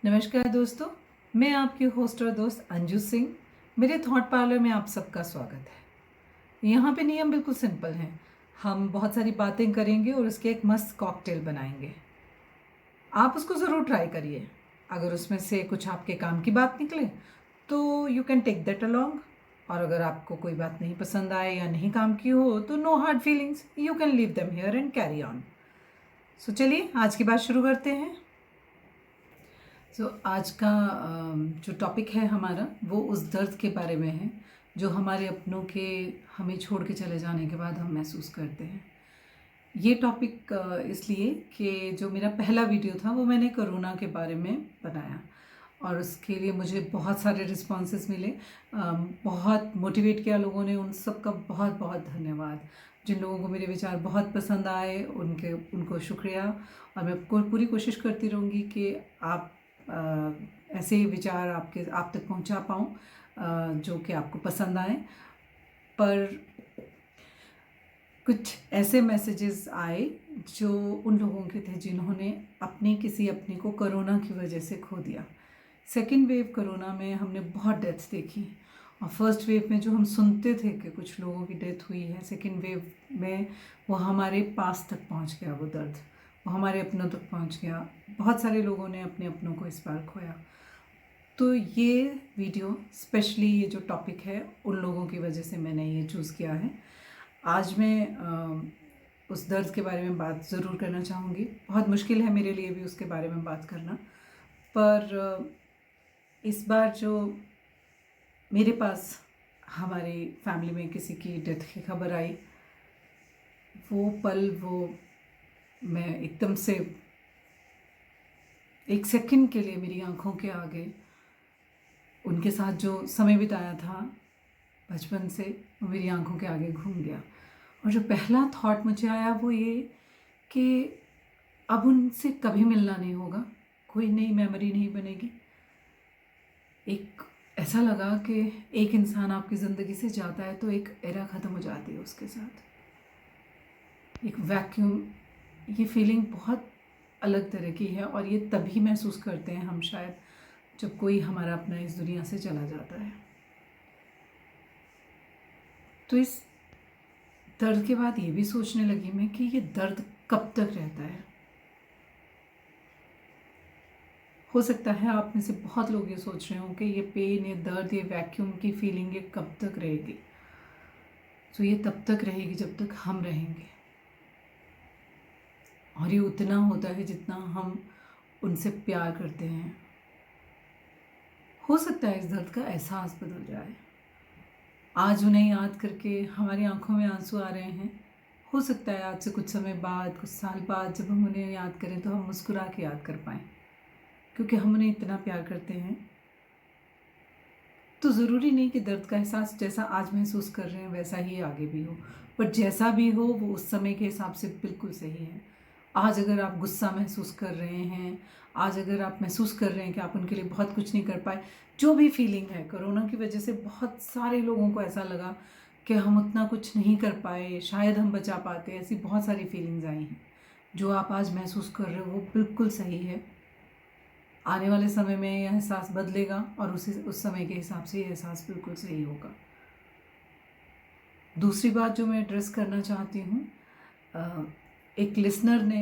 नमस्कार दोस्तों, मैं आपकी होस्ट और दोस्त अंजू सिंह। मेरे थॉट पार्लर में आप सबका स्वागत है। यहाँ पे नियम बिल्कुल सिंपल हैं। हम बहुत सारी बातें करेंगे और उसके एक मस्त कॉकटेल बनाएंगे। आप उसको ज़रूर ट्राई करिए। अगर उसमें से कुछ आपके काम की बात निकले तो you can take that along, और अगर आपको कोई बात नहीं पसंद आए या नहीं काम की हो तो no hard feelings, you can leave them here and carry on. So चलिए आज की बात शुरू करते हैं। आज का जो टॉपिक है हमारा वो उस दर्द के बारे में है जो हमारे अपनों के हमें छोड़ के चले जाने के बाद हम महसूस करते हैं। ये टॉपिक इसलिए कि जो मेरा पहला वीडियो था वो मैंने कोरोना के बारे में बनाया और उसके लिए मुझे बहुत सारे रिस्पॉन्सेस मिले। बहुत मोटिवेट किया लोगों ने, उन सब का बहुत बहुत धन्यवाद। जिन लोगों को मेरे विचार बहुत पसंद आए उनको शुक्रिया। और मैं पूरी कोशिश करती रहूँगी कि आप ऐसे विचार आप तक पहुंचा पाऊँ जो कि आपको पसंद आए। पर कुछ ऐसे मैसेजेस आए जो उन लोगों के थे जिन्होंने किसी अपने को कोरोना की वजह से खो दिया। सेकेंड वेव कोरोना में हमने बहुत डेथ्स देखी और फर्स्ट वेव में जो हम सुनते थे कि कुछ लोगों की डेथ हुई है, सेकेंड वेव में वो हमारे पास तक पहुंच गया, वो दर्द वो हमारे अपनों तक पहुंच गया। बहुत सारे लोगों ने अपने अपनों को इस बार खोया। तो ये वीडियो स्पेशली ये जो टॉपिक है उन लोगों की वजह से मैंने ये चूज़ किया है। आज मैं उस दर्द के बारे में बात ज़रूर करना चाहूँगी। बहुत मुश्किल है मेरे लिए भी उसके बारे में बात करना, पर इस बार जो मेरे पास हमारी फैमिली में किसी की डेथ की खबर आई, वो पल मैं एकदम से एक सेकंड के लिए मेरी आंखों के आगे उनके साथ जो समय बिताया था बचपन से, वो मेरी आंखों के आगे घूम गया। और जो पहला थॉट मुझे आया वो ये कि अब उनसे कभी मिलना नहीं होगा, कोई नई मेमोरी नहीं बनेगी। एक ऐसा लगा कि एक इंसान आपकी ज़िंदगी से जाता है तो एक एरा ख़त्म हो जाती है उसके साथ, एक वैक्यूम। ये फीलिंग बहुत अलग तरह की है और ये तभी महसूस करते हैं हम शायद जब कोई हमारा अपना इस दुनिया से चला जाता है। तो इस दर्द के बाद ये भी सोचने लगी मैं कि ये दर्द कब तक रहता है। हो सकता है आप में से बहुत लोग ये सोच रहे हो कि ये पेन, ये दर्द, ये वैक्यूम की फीलिंग ये कब तक रहेगी। तो ये तब तक रहेगी जब तक हम रहेंगे, और ये उतना होता है जितना हम उनसे प्यार करते हैं। हो सकता है इस दर्द का एहसास बदल जाए। आज उन्हें याद करके हमारी आंखों में आंसू आ रहे हैं। हो सकता है आज से कुछ समय बाद, कुछ साल बाद जब हम उन्हें याद करें तो हम मुस्कुरा के याद कर पाएँ, क्योंकि हम उन्हें इतना प्यार करते हैं। तो ज़रूरी नहीं कि दर्द का एहसास जैसा आज महसूस कर रहे हैं वैसा ही आगे भी हो, पर जैसा भी हो वो उस समय के हिसाब से बिल्कुल सही है। आज अगर आप गुस्सा महसूस कर रहे हैं, आज अगर आप महसूस कर रहे हैं कि आप उनके लिए बहुत कुछ नहीं कर पाए, जो भी फीलिंग है, कोरोना की वजह से बहुत सारे लोगों को ऐसा लगा कि हम उतना कुछ नहीं कर पाए, शायद हम बचा पाते, ऐसी बहुत सारी फीलिंग्स आई हैं। जो आप आज महसूस कर रहे हो वो बिल्कुल सही है। आने वाले समय में यह एहसास बदलेगा और उस समय के हिसाब से यह एहसास बिल्कुल सही होगा। दूसरी बात जो मैं एड्रेस करना चाहती हूँ, एक लिसनर ने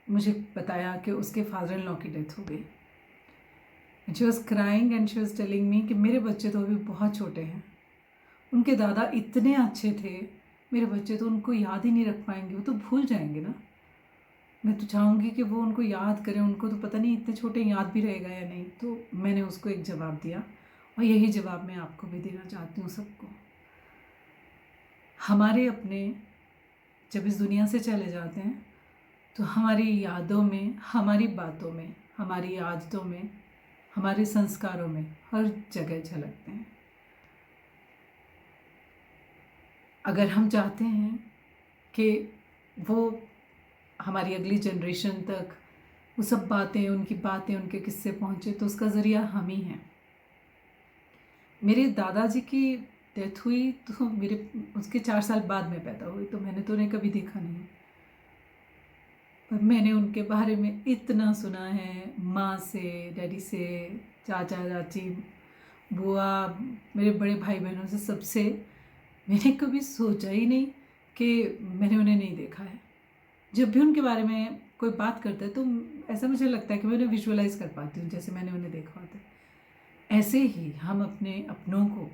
मुझे बताया कि उसके फादर इन लॉ की डेथ हो गई। She was crying and she was telling me कि मेरे बच्चे तो अभी बहुत छोटे हैं, उनके दादा इतने अच्छे थे, मेरे बच्चे तो उनको याद ही नहीं रख पाएंगे, वो तो भूल जाएंगे ना। मैं तो चाहूँगी कि वो उनको याद करें, उनको तो पता नहीं इतने छोटे याद भी रहेगा या नहीं। तो मैंने उसको एक जवाब दिया और यही जवाब मैं आपको भी देना चाहती हूँ सबको। हमारे अपने जब इस दुनिया से चले जाते हैं तो हमारी यादों में, हमारी बातों में, हमारी आदतों में, हमारे संस्कारों में हर जगह झलकते हैं। अगर हम चाहते हैं कि वो हमारी अगली जनरेशन तक वो सब बातें, उनकी बातें, उनके किस्से पहुँचे, तो उसका ज़रिया हम ही हैं। मेरे दादाजी की डेथ हुई तो उसके 4 साल बाद मैं पैदा हुई, तो मैंने तो उन्हें कभी देखा नहीं। पर मैंने उनके बारे में इतना सुना है, माँ से, डैडी से, चाचा चाची, बुआ, मेरे बड़े भाई बहनों से, सबसे। मैंने कभी सोचा ही नहीं कि मैंने उन्हें नहीं देखा है। जब भी उनके बारे में कोई बात करता है तो ऐसा मुझे लगता है कि मैं उन्हें विजुअलाइज़ कर पाती हूँ जैसे मैंने उन्हें देखा होता है। ऐसे ही हम अपने अपनों को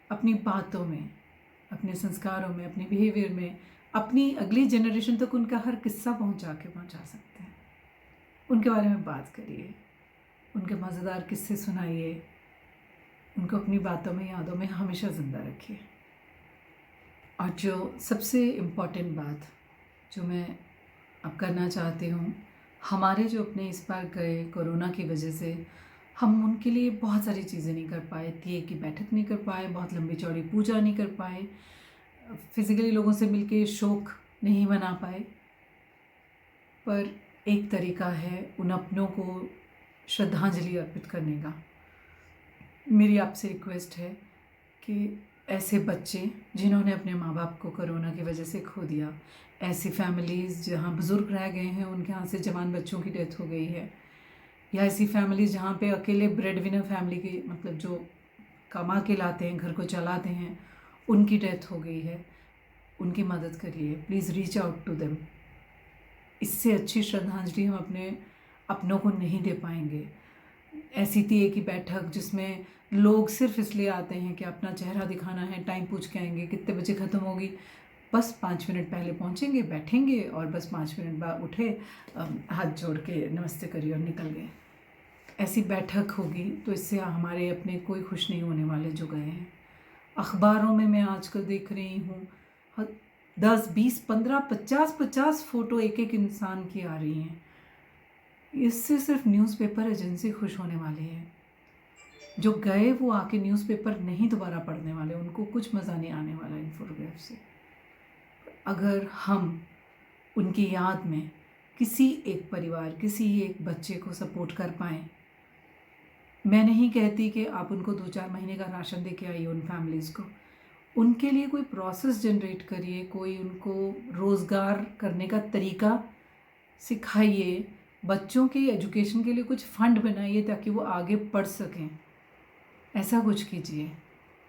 अपनी बातों में, अपने संस्कारों में, अपने बिहेवियर में, अपनी अगली जनरेशन तक उनका हर किस्सा पहुंचा सकते हैं। उनके बारे में बात करिए, उनके मज़ेदार किस्से सुनाइए, उनको अपनी बातों में, यादों में हमेशा ज़िंदा रखिए। और जो सबसे इम्पॉर्टेंट बात जो मैं अब करना चाहती हूँ, हमारे जो अपने इस बार गए कोरोना की वजह से, हम उनके लिए बहुत सारी चीज़ें नहीं कर पाए। तिये की बैठक नहीं कर पाए, बहुत लंबी चौड़ी पूजा नहीं कर पाए, फिज़िकली लोगों से मिलके शोक नहीं मना पाए। पर एक तरीका है उन अपनों को श्रद्धांजलि अर्पित करने का। मेरी आपसे रिक्वेस्ट है कि ऐसे बच्चे जिन्होंने अपने माँ बाप को कोरोना की वजह से खो दिया, ऐसी फैमिलीज़ जहाँ बुज़ुर्ग रह गए हैं, उनके यहाँ से जवान बच्चों की डेथ हो गई है, या ऐसी फैमिलीज़ जहाँ पे अकेले ब्रेड विनर फैमिली की, मतलब जो कमा के लाते हैं, घर को चलाते हैं, उनकी डेथ हो गई है, उनकी मदद करिए। Please reach out to them. इससे अच्छी श्रद्धांजलि हम अपने अपनों को नहीं दे पाएंगे। ऐसी तिये की बैठक जिसमें लोग सिर्फ इसलिए आते हैं कि अपना चेहरा दिखाना है, टाइम पूछ के आएंगे, कितने बजे ख़त्म होगी, बस 5 मिनट पहले पहुंचेंगे, बैठेंगे और बस 5 मिनट बाद उठे, हाथ जोड़ के नमस्ते करिए और निकल गए। ऐसी बैठक होगी तो इससे हमारे अपने कोई खुश नहीं होने वाले जो गए हैं। अखबारों में मैं आजकल देख रही हूँ 10, 20, 15, 50 फ़ोटो एक एक इंसान की आ रही हैं। इससे सिर्फ न्यूज़पेपर एजेंसी खुश होने वाली है। जो गए वो आके न्यूज़पेपर नहीं दोबारा पढ़ने वाले, उनको कुछ मज़ा नहीं आने वाला इन फोटोग्राफ से। अगर हम उनकी याद में किसी एक परिवार, किसी एक बच्चे को सपोर्ट कर पाएँ, मैं नहीं कहती कि आप उनको 2-4 महीने का राशन दे के आइए उन फैमिलीज़ को। उनके लिए कोई प्रोसेस जनरेट करिए, कोई उनको रोज़गार करने का तरीका सिखाइए, बच्चों के एजुकेशन के लिए कुछ फ़ंड बनाइए ताकि वो आगे पढ़ सकें। ऐसा कुछ कीजिए।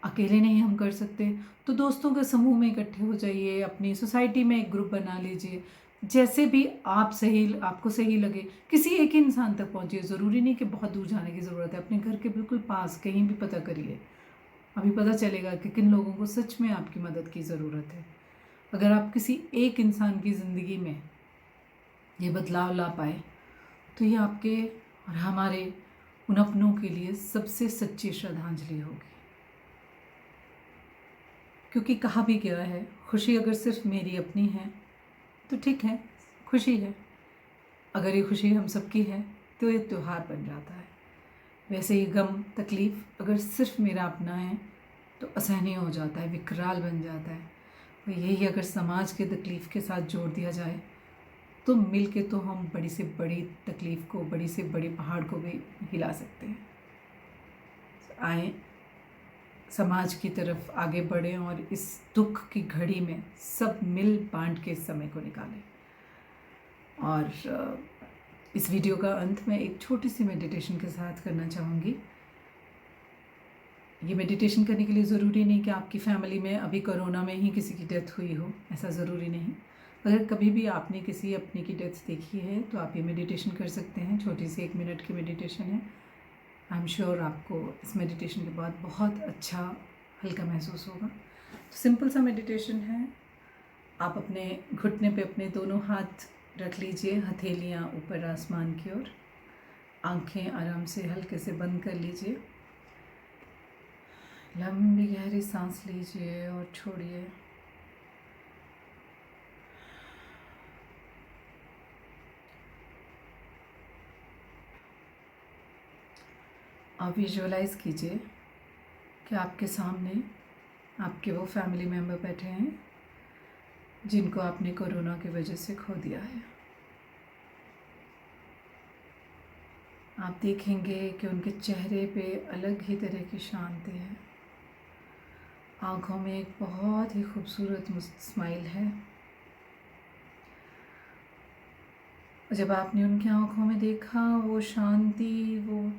अकेले नहीं हम कर सकते तो दोस्तों के समूह में इकट्ठे हो जाइए, अपनी सोसाइटी में एक ग्रुप बना लीजिए, जैसे भी आपको सही लगे, किसी एक इंसान तक पहुंचिए। ज़रूरी नहीं कि बहुत दूर जाने की ज़रूरत है, अपने घर के बिल्कुल पास कहीं भी पता करिए। अभी पता चलेगा कि किन लोगों को सच में आपकी मदद की ज़रूरत है। अगर आप किसी एक इंसान की ज़िंदगी में ये बदलाव ला पाए तो ये आपके और हमारे उन अपनों के लिए सबसे सच्ची श्रद्धांजलि होगी। क्योंकि कहा भी गया है, खुशी अगर सिर्फ मेरी अपनी है तो ठीक है, खुशी है। अगर ये खुशी हम सबकी है तो ये त्यौहार बन जाता है। वैसे ही गम, तकलीफ़ अगर सिर्फ मेरा अपना है तो असहनीय हो जाता है, विकराल बन जाता है। और यही अगर समाज के तकलीफ़ के साथ जोड़ दिया जाए तो मिल के तो हम बड़ी से बड़ी तकलीफ़ को, बड़ी से बड़ी पहाड़ को भी हिला सकते हैं। आए समाज की तरफ आगे बढ़ें और इस दुख की घड़ी में सब मिल बांट के इस समय को निकालें। और इस वीडियो का अंत में एक छोटी सी मेडिटेशन के साथ करना चाहूँगी। ये मेडिटेशन करने के लिए ज़रूरी नहीं कि आपकी फैमिली में अभी कोरोना में ही किसी की डेथ हुई हो, ऐसा ज़रूरी नहीं। अगर कभी भी आपने किसी अपने की डेथ देखी है तो आप ये मेडिटेशन कर सकते हैं। छोटी सी 1 मिनट की मेडिटेशन है। आई एम श्योर आपको इस मेडिटेशन के बाद बहुत अच्छा हल्का महसूस होगा। तो सिंपल सा मेडिटेशन है। आप अपने घुटने पे अपने दोनों हाथ रख लीजिए, हथेलियाँ ऊपर आसमान की ओर, आंखें आराम से हल्के से बंद कर लीजिए। लंबी गहरी सांस लीजिए और छोड़िए। आप विजुअलाइज़ कीजिए कि आपके सामने आपके वो फैमिली मेम्बर बैठे हैं जिनको आपने कोरोना की वजह से खो दिया है। आप देखेंगे कि उनके चेहरे पे अलग ही तरह की शांति है, आँखों में एक बहुत ही खूबसूरत स्माइल है। और जब आपने उनकी आंखों में देखा वो शांति, वो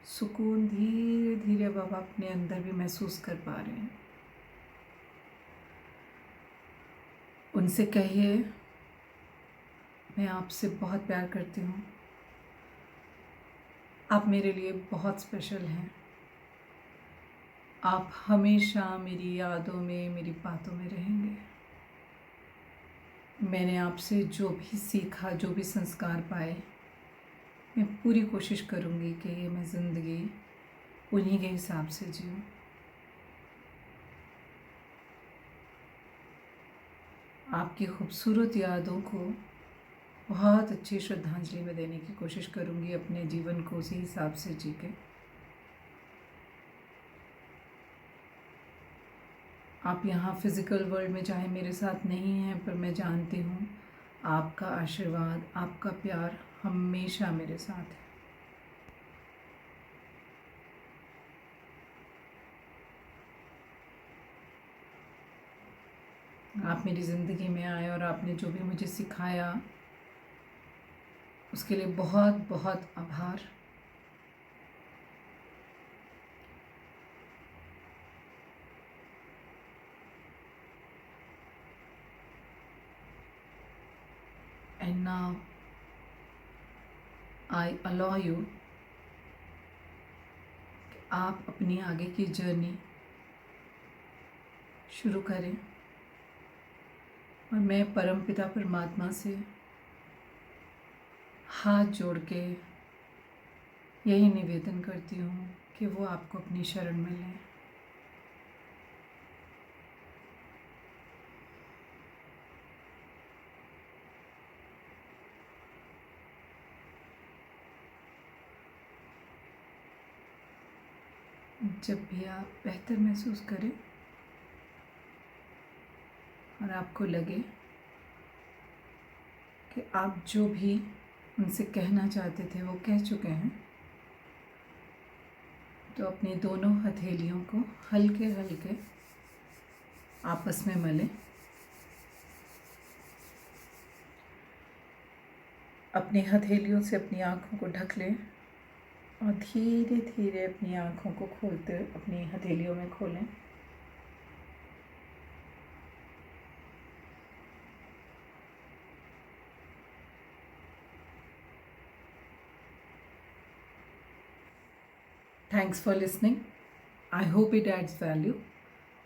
सुकून धीरे धीरे अब आप अपने अंदर भी महसूस कर पा रहे हैं। उनसे कहिए, मैं आपसे बहुत प्यार करती हूँ, आप मेरे लिए बहुत स्पेशल हैं, आप हमेशा मेरी यादों में, मेरी बातों में रहेंगे। मैंने आपसे जो भी सीखा, जो भी संस्कार पाए, मैं पूरी कोशिश करूँगी कि ये मैं ज़िंदगी उन्हीं के हिसाब से जीऊँ। आपकी खूबसूरत यादों को बहुत अच्छी श्रद्धांजलि में देने की कोशिश करूँगी, अपने जीवन को उसी हिसाब से जी के। आप यहाँ फिज़िकल वर्ल्ड में चाहे मेरे साथ नहीं हैं, पर मैं जानती हूँ आपका आशीर्वाद, आपका प्यार हमेशा मेरे साथ है। आप मेरी ज़िंदगी में आए और आपने जो भी मुझे सिखाया उसके लिए बहुत बहुत आभार। And now I allow you कि आप अपनी आगे की जर्नी शुरू करें, और मैं परमपिता परमात्मा से हाथ जोड़ के यही निवेदन करती हूँ कि वो आपको अपनी शरण में लें। जब भी आप बेहतर महसूस करें और आपको लगे कि आप जो भी उनसे कहना चाहते थे वो कह चुके हैं, तो अपनी दोनों हथेलियों को हल्के हल्के आपस में मलें। अपनी हथेलियों से अपनी आँखों को ढक लें और धीरे धीरे अपनी आँखों को खोलते अपनी हथेलियों में खोलें। Thanks for listening, I hope it adds value.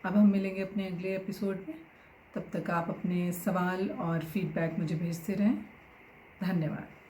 अब हम मिलेंगे अपने अगले एपिसोड में, तब तक आप अपने सवाल और फीडबैक मुझे भेजते रहें। धन्यवाद।